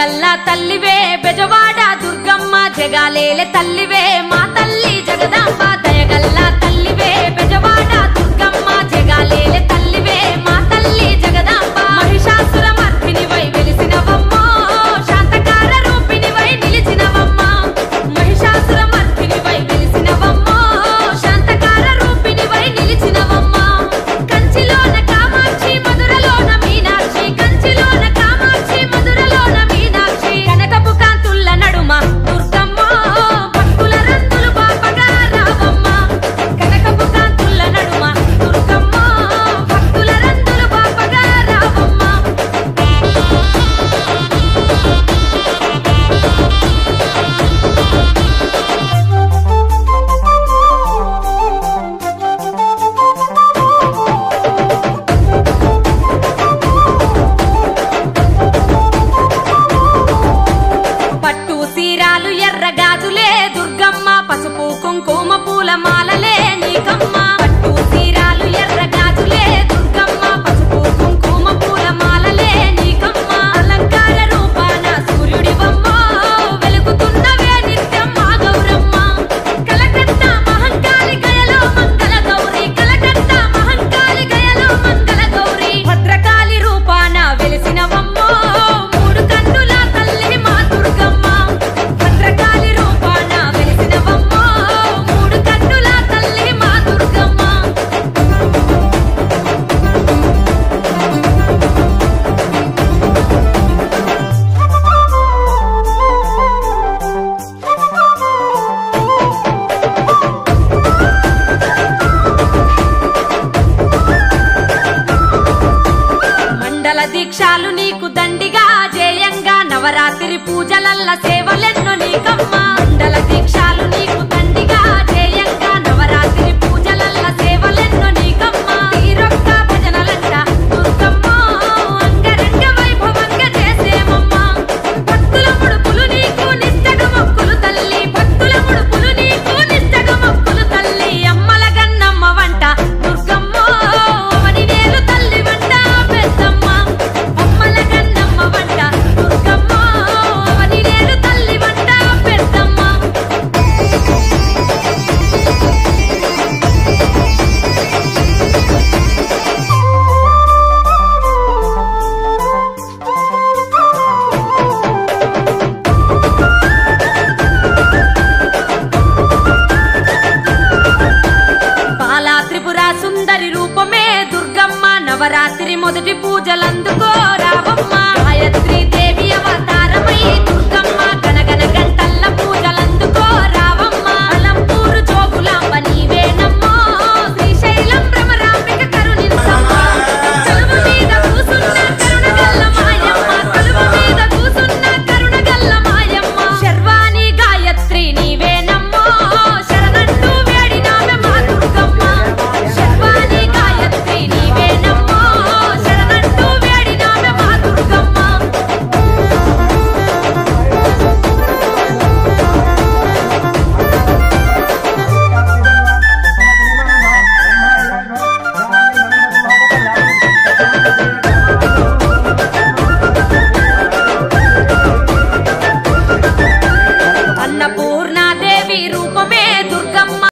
దయగల్ల తల్లివే బెజవాడ దుర్గమ్మ జగాలేలే తల్లివే మా తల్లి జగదాంబ దయగల్ల తల్లివే బెజవాడ దుర్గమ్మ జగాలేలే తల్లివే మా తల్లి జగదాంబ మహిషాసుర మర్దినివై వెలిసినవమ్మో శాంతకార రూపినివై నిలిచినవమ్మ మహిషాసుర మర్దినివై వెలిసినవమ్మో శాంతకార రూపినివై నిలిచినవమ్మ కంచిలోన కామాక్షి మధురలోన మీనాక్షి కంచిలోన కామాక్షి మధురలోన మీనాక్షి కనకపు కాంతుల్ల నడుమ దుర్గమ్మ భక్తుల రంతులు బాపగా రావమ్మ కనకపు కాంతుల్ల నడుమ దుర్గమ్మ భక్తుల రంతులు బాపగా రావమ్మ పట్టు సీరాలు ఎర్ర గాజులే దుర్గమ్మ పసుపు కుంకుమ పూల మాలలే నీకమ్మ పట్టు సీరాలు ఎర్ర గాజులే దుర్గమ్మ పసుపు కుంకుమ పూల మాలలే నీకమ్మ అలంకార రూపాన సూర్యుడివమ్మ వెలుగుతున్నవే నిత్యం మా గౌరమ్మ కలకత్తా మహంకాళి గయలో మంగళ గౌరి కలకత్తా మహంకాళి గయలో మంగళ గౌరి భద్రకాళి రూపాన వెలిసినవమ్మో మూడు కన్నుల తల్లి మా దుర్గమ్మ భద్రకాళి రూపాన వెలిసినవమ్మో మూడు కన్నుల తల్లి మా దుర్గమ్మ మండల దీక్షాలు నీకు దండిగా జయంగా నవరాత్రి పూజలల్ల సేవలెన్నో నీకమ్మ మండల దీక్షాలు నీకు దండిగా జయంగా నవరాత్రి పూజలల్ల సేవలెన్నో నీకమ్మ తీరొక్క భజనలంట దుర్గమ్మ అంగరంగ వైభవంగా చేసేమమ్మ భక్తుల ముడుపులు నీకు నిష్టగా మొక్కులు తల్లి భక్తుల ముడుపులు నీకు నిష్టగా మొక్కులు తల్లి అమ్మల గన్నమ్మ వంట దుర్గమ్మ అవని నేలు తల్లి వంట పెద్దమ్మ అమ్మల గన్నమ్మ వంట దుర్గమ్మ అవని నేలు తల్లి వంట పెద్దమ్మ బాలా త్రిపుర సుందరి రూపమే దుర్గమ్మ నవరాత్రి మొదటి పూజలందుకో రావమ్మ గాయత్రి దేవి అవతారమై దుర్గమ్మ గనగన గంటల్ల పూజలందుకో రావమ్మ అలంపూరు జోగులాంబ నీవేనమ్మో శ్రీశైలం భ్రమరాంబిక కరుణించమ్మ కలువ మీద కూసున్న కరుణగల్ల మాయమ్మ కలువ మీద కూసున్న కరుణగల్ల మాయమ్మ శర్వాణి గాయత్రి నీవేనమ్మో శరణంటూ వేడినామె మా దుర్గమ్మ శర్వాణి గాయత్రి నీవేనమ్మో శరణంటూ వేడినామె మా దుర్గమ్మ అన్నపూర్ణాదేవి రూపమే దుర్గమ్మ